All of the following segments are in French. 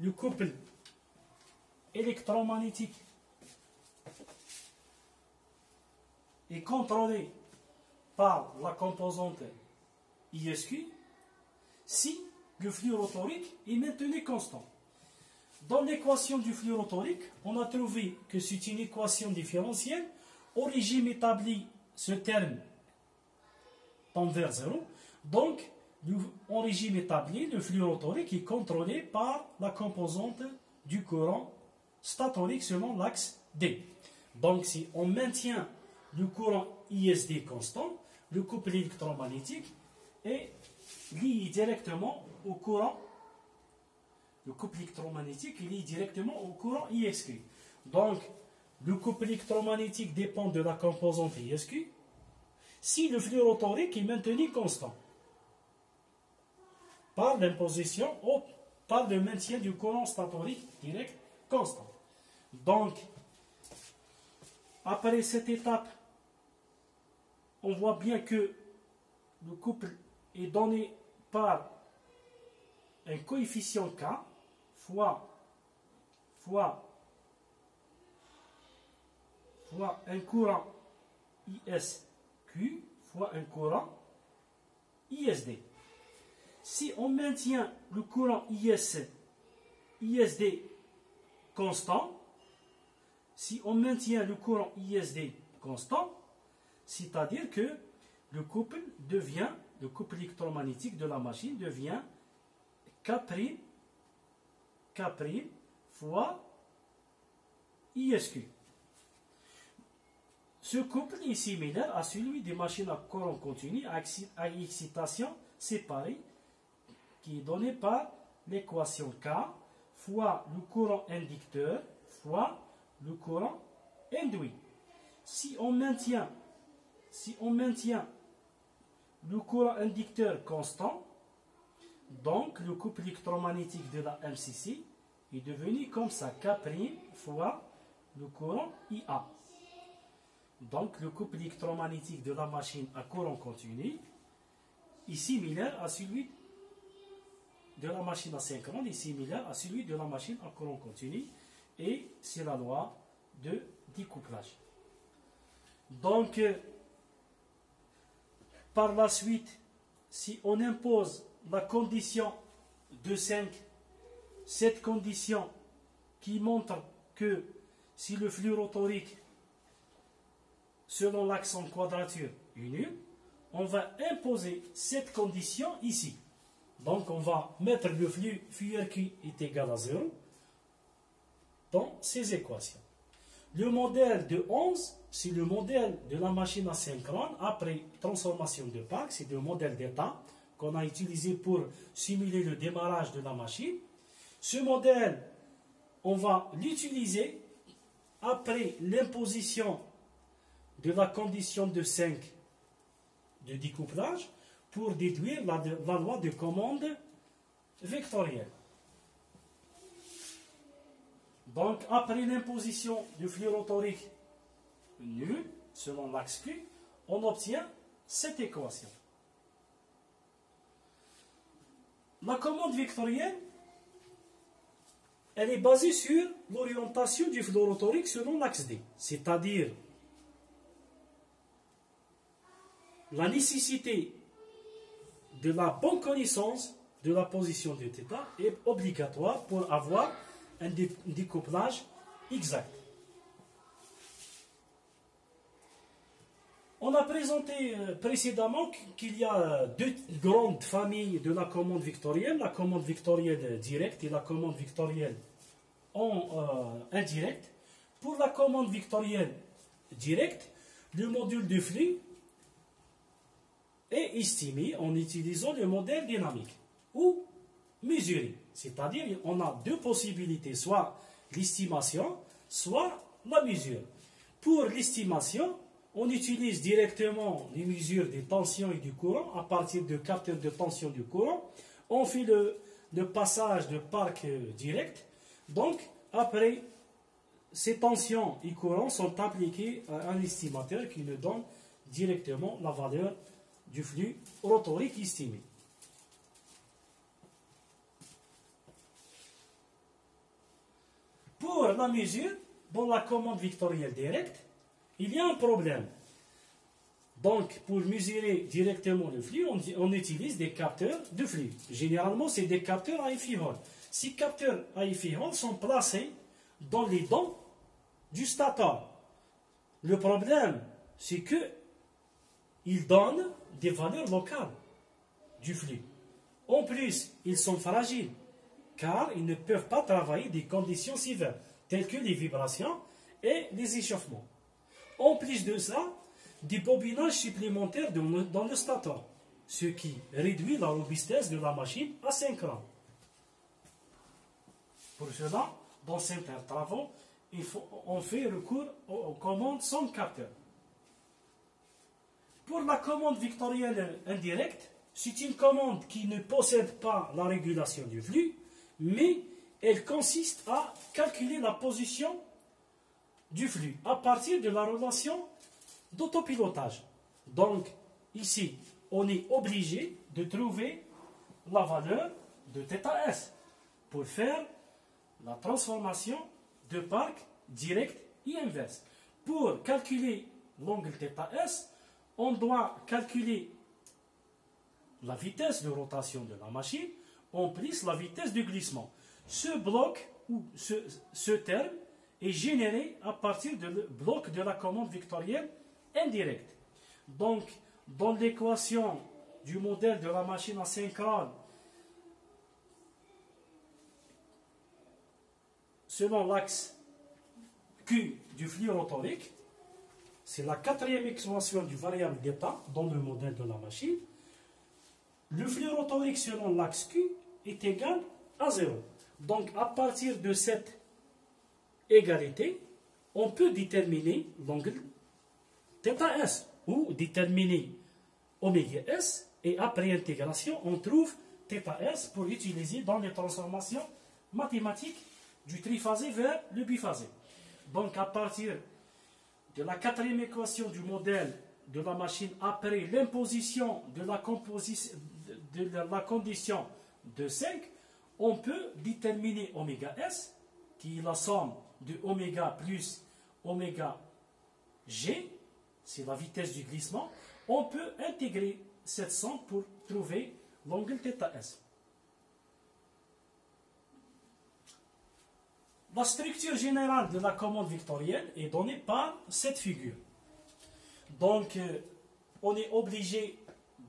le couple électromagnétique est contrôlé par la composante ISQ si le flux rotorique est maintenu constant. Dans l'équation du flux rotorique, on a trouvé que c'est une équation différentielle. Au régime établi, ce terme tend vers 0. Donc, en régime établi, le flux rotorique est contrôlé par la composante du courant statorique selon l'axe D. Donc, si on maintient le courant ISD constant, le couple électromagnétique est lié directement au courant. Le couple électromagnétique est lié directement au courant ISQ. Donc, le couple électromagnétique dépend de la composante ISQ si le flux rotorique est maintenu constant par l'imposition ou par le maintien du courant statorique direct constant. Donc, après cette étape, on voit bien que le couple est donné par un coefficient K fois un courant ISQ fois un courant ISD. Si on maintient le courant ISD constant, c'est-à-dire que le couple électromagnétique de la machine devient K' fois ISQ. Ce couple est similaire à celui des machines à courant continu à excitation séparée qui est donné par l'équation K fois le courant inducteur fois le courant induit. Si on maintient le courant inducteur constant, donc le couple électromagnétique de la MCC est devenu comme ça, K' fois le courant IA. Donc le couple électromagnétique de la machine à courant continu est similaire à celui de la machine asynchrone, est similaire à celui de la machine à courant continu, et c'est la loi de découplage. Donc, par la suite, si on impose la condition de 5, cette condition qui montre que si le flux rotorique selon l'axe en quadrature est nul, on va imposer cette condition ici. Donc on va mettre le flux FURQ est égal à 0 dans ces équations. Le modèle de 11, c'est le modèle de la machine asynchrone après transformation de Park, c'est le modèle d'état qu'on a utilisé pour simuler le démarrage de la machine. Ce modèle, on va l'utiliser après l'imposition de la condition de 5 de découplage pour déduire la loi de commande vectorielle. Donc, après l'imposition du flux rotorique nul, selon l'axe Q, on obtient cette équation. La commande vectorielle, elle est basée sur l'orientation du flux rotorique selon l'axe D, c'est-à-dire la nécessité de la bonne connaissance de la position de θ est obligatoire pour avoir un découplage exact. On a présenté précédemment qu'il y a deux grandes familles de la commande vectorielle, la commande vectorielle directe et la commande vectorielle indirecte. Pour la commande vectorielle directe, le module de flux est estimé en utilisant le modèle dynamique ou mesuré. C'est-à-dire on a deux possibilités, soit l'estimation, soit la mesure. Pour l'estimation, on utilise directement les mesures des tensions et du courant à partir de capteurs de tension du courant. On fait le passage de Park direct. Donc, après, ces tensions et courants sont appliqués à un estimateur qui nous donne directement la valeur du flux rotorique estimé. la mesure, dans la commande vectorielle directe, il y a un problème. Donc, pour mesurer directement le flux, on utilise des capteurs de flux. Généralement, c'est des capteurs à effet Hall. Ces capteurs à effet Hall sont placés dans les dents du stator. Le problème, c'est qu'ils donnent des valeurs locales du flux. En plus, ils sont fragiles, car ils ne peuvent pas travailler des conditions sévères, telles que les vibrations et les échauffements. En plus de ça, des bobinages supplémentaires dans le stator, ce qui réduit la robustesse de la machine asynchrone. Pour cela, dans certains travaux, on fait recours aux commandes sans capteur. Pour la commande vectorielle indirecte, c'est une commande qui ne possède pas la régulation du flux, mais elle consiste à calculer la position du flux à partir de la relation d'autopilotage. Donc, ici, on est obligé de trouver la valeur de θs pour faire la transformation de parc direct et inverse. Pour calculer l'angle θs, on doit calculer la vitesse de rotation de la machine en plus la vitesse de glissement. Ce bloc ou ce terme est généré à partir du bloc de la commande vectorielle indirecte. Donc, dans l'équation du modèle de la machine asynchrone, selon l'axe Q du flux rotorique, c'est la quatrième expansion du variable d'état dans le modèle de la machine. Le flux rotorique selon l'axe Q est égal à 0. Donc, à partir de cette égalité, on peut déterminer l'angle θs ou déterminer oméga s, et après intégration, on trouve θs pour utiliser dans les transformations mathématiques du triphasé vers le biphasé. Donc, à partir de la quatrième équation du modèle de la machine, après l'imposition de la condition de 5, on peut déterminer oméga s, qui est la somme de oméga plus oméga g, c'est la vitesse du glissement. On peut intégrer cette somme pour trouver l'angle θs. La structure générale de la commande vectorielle est donnée par cette figure. Donc, on est obligé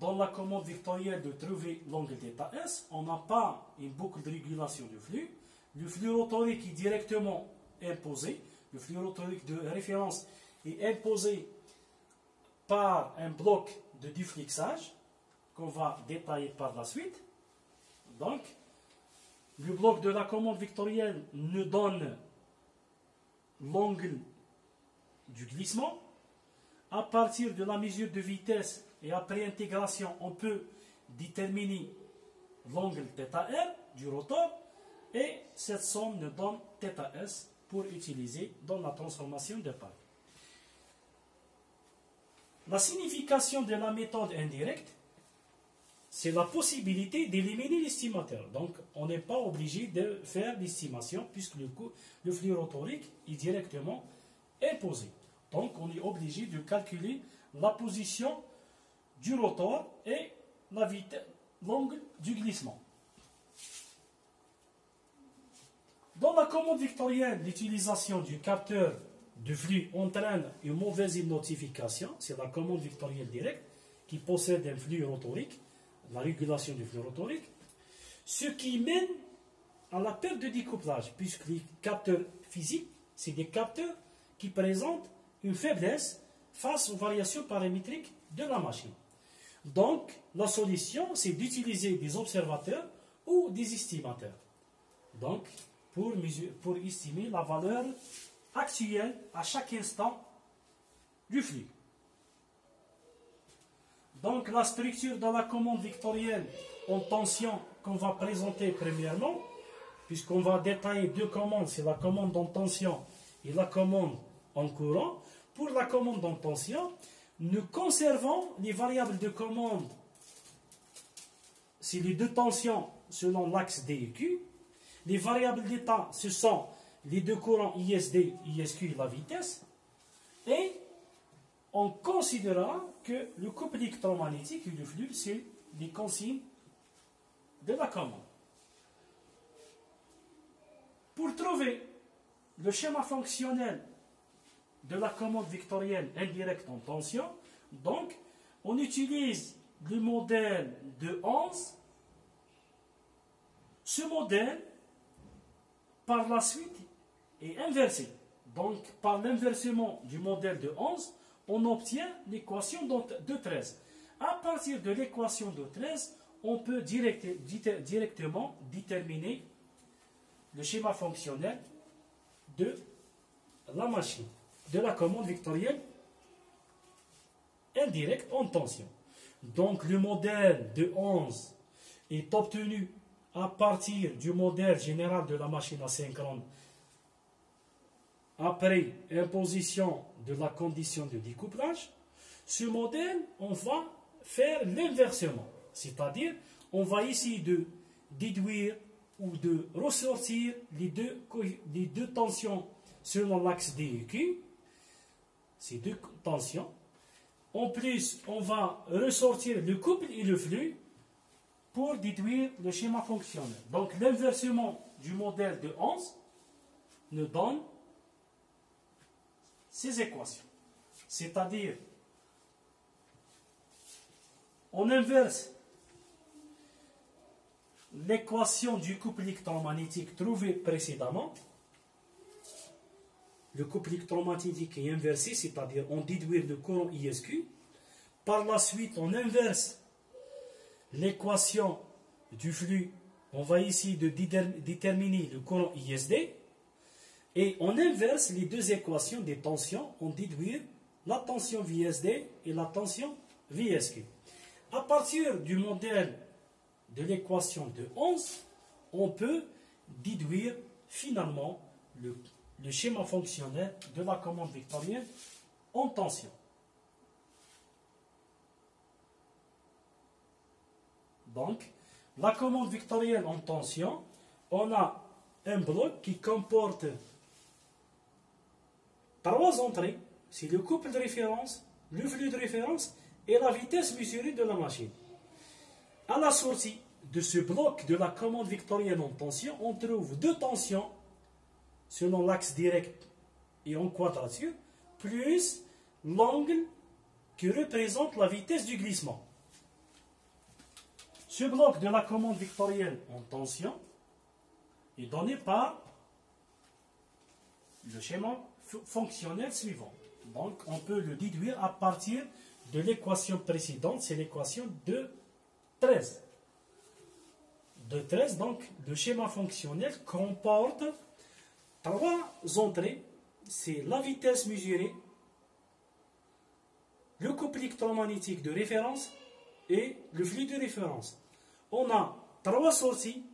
dans la commande vectorielle de trouver l'angle θs. On n'a pas une boucle de régulation du flux. Le flux rotorique est directement imposé. Le flux rotorique de référence est imposé par un bloc de déflixage qu'on va détailler par la suite. Donc, le bloc de la commande vectorielle nous donne l'angle du glissement. À partir de la mesure de vitesse et après intégration, on peut déterminer l'angle θr du rotor, et cette somme nous donne θs pour utiliser dans la transformation de parc. La signification de la méthode indirecte, c'est la possibilité d'éliminer l'estimateur. Donc, on n'est pas obligé de faire l'estimation puisque le flux rotorique est directement imposé. Donc, on est obligé de calculer la position du rotor et l'angle du glissement. Dans la commande vectorielle, l'utilisation du capteur de flux entraîne une mauvaise notification. C'est la commande vectorielle directe qui possède un flux rotorique, la régulation du flux rotorique, ce qui mène à la perte de découplage, puisque les capteurs physiques, c'est des capteurs qui présentent une faiblesse face aux variations paramétriques de la machine. Donc, la solution, c'est d'utiliser des observateurs ou des estimateurs. Donc, pour estimer la valeur actuelle à chaque instant du flux. Donc, la structure de la commande vectorielle en tension qu'on va présenter premièrement, puisqu'on va détailler deux commandes, c'est la commande en tension et la commande en courant. Pour la commande en tension, nous conservons les variables de commande, c'est les deux tensions selon l'axe D et Q. Les variables d'état, ce sont les deux courants ISD, ISQ, la vitesse, et on considérera que le couple électromagnétique et le flux, c'est les consignes de la commande. Pour trouver le schéma fonctionnel de la commande vectorielle indirecte en tension, donc, on utilise le modèle de Hans. Ce modèle, par la suite, est inversé. Donc, par l'inversement du modèle de Hans, on obtient l'équation de 13. À partir de l'équation de 13, on peut directement déterminer le schéma fonctionnel de la machine, de la commande vectorielle indirecte en tension. Donc, le modèle de Hans est obtenu à partir du modèle général de la machine asynchrone après imposition de la condition de découplage. Ce modèle, on va faire l'inversement, c'est-à-dire on va essayer de déduire ou de ressortir les deux tensions selon l'axe D et Q, ces deux tensions. En plus, on va ressortir le couple et le flux pour déduire le schéma fonctionnel. Donc, l'inversement du modèle de Hans nous donne ces équations. C'est-à-dire, on inverse l'équation du couple électromagnétique trouvée précédemment. Le couple électromagnétique est inversé, c'est-à-dire on déduit le courant ISQ. Par la suite, on inverse l'équation du flux. On va ici déterminer le courant ISD. Et on inverse les deux équations des tensions. On déduit la tension VSD et la tension VSQ. À partir du modèle de l'équation de Hans, on peut déduire finalement le schéma fonctionnel de la commande vectorielle en tension. Donc, la commande vectorielle en tension, on a un bloc qui comporte 3 entrées, c'est le couple de référence, le flux de référence et la vitesse mesurée de la machine. À la sortie de ce bloc de la commande vectorielle en tension, on trouve deux tensions selon l'axe direct et en quadrature, plus l'angle qui représente la vitesse du glissement. Ce bloc de la commande vectorielle en tension est donné par le schéma fonctionnel suivant. Donc, on peut le déduire à partir de l'équation précédente, c'est l'équation de 13. De 13, donc, le schéma fonctionnel comporte 3 entrées, c'est la vitesse mesurée, le couple électromagnétique de référence et le flux de référence. On a 3 sorties,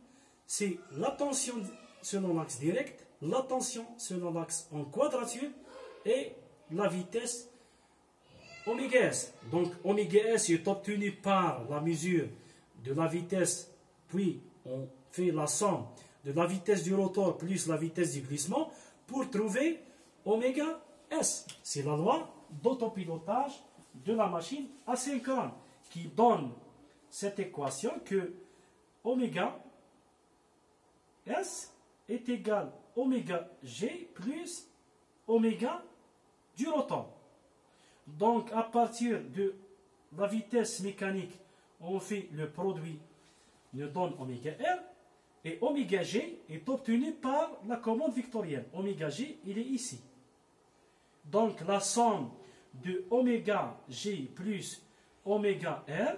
c'est la tension selon l'axe direct, la tension selon l'axe en quadrature et la vitesse oméga S. Donc oméga S est obtenu par la mesure de la vitesse, puis on fait la somme de la vitesse du rotor plus la vitesse du glissement pour trouver oméga S. C'est la loi d'autopilotage de la machine asynchrone qui donne cette équation que oméga S est égal à oméga G plus oméga du rotor. Donc à partir de la vitesse mécanique, on fait le produit, nous donne oméga R, et oméga G est obtenu par la commande vectorielle. Oméga G, il est ici. Donc la somme de oméga G plus oméga R,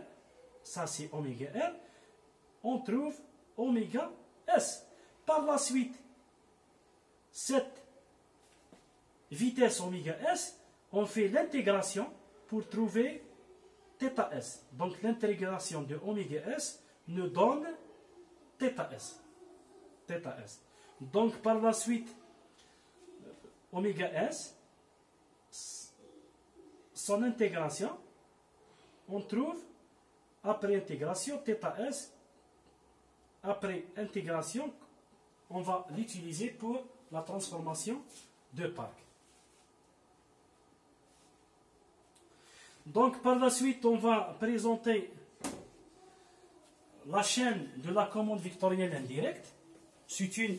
ça c'est oméga R, on trouve oméga S. Par la suite, cette vitesse oméga S, on fait l'intégration pour trouver θ S. Donc l'intégration de oméga S nous donne θ S. Donc par la suite, oméga S, son intégration, on trouve après intégration θ S, après intégration, on va l'utiliser pour la transformation de parc. Donc par la suite, on va présenter la chaîne de la commande vectorielle indirecte. C'est une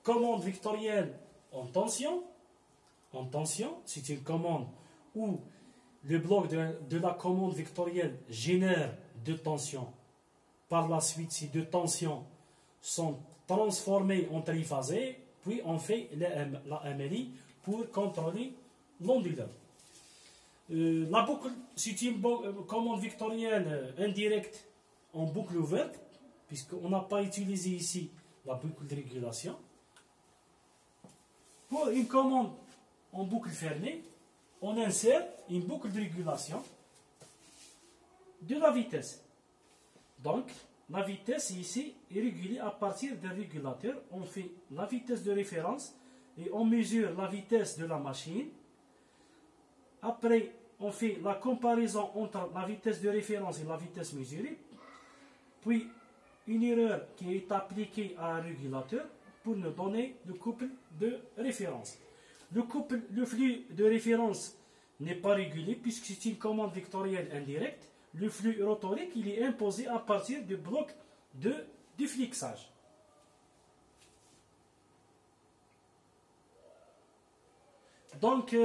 commande vectorielle en tension. En tension, c'est une commande où le bloc de la commande vectorielle génère deux tensions. Par la suite, ces deux tensions sont transformées en triphasées, puis on fait la MLI pour contrôler l'onduleur. La boucle, c'est une commande vectorielle indirecte en boucle ouverte, puisqu'on n'a pas utilisé ici la boucle de régulation. Pour une commande en boucle fermée, on insère une boucle de régulation de la vitesse. Donc, la vitesse ici est régulée à partir d'un régulateur. On fait la vitesse de référence et on mesure la vitesse de la machine. Après, on fait la comparaison entre la vitesse de référence et la vitesse mesurée. Puis, une erreur qui est appliquée à un régulateur pour nous donner le couple de référence. Le flux de référence n'est pas régulé puisque c'est une commande vectorielle indirecte. Le flux rotorique, il est imposé à partir du bloc de déflixage. Donc,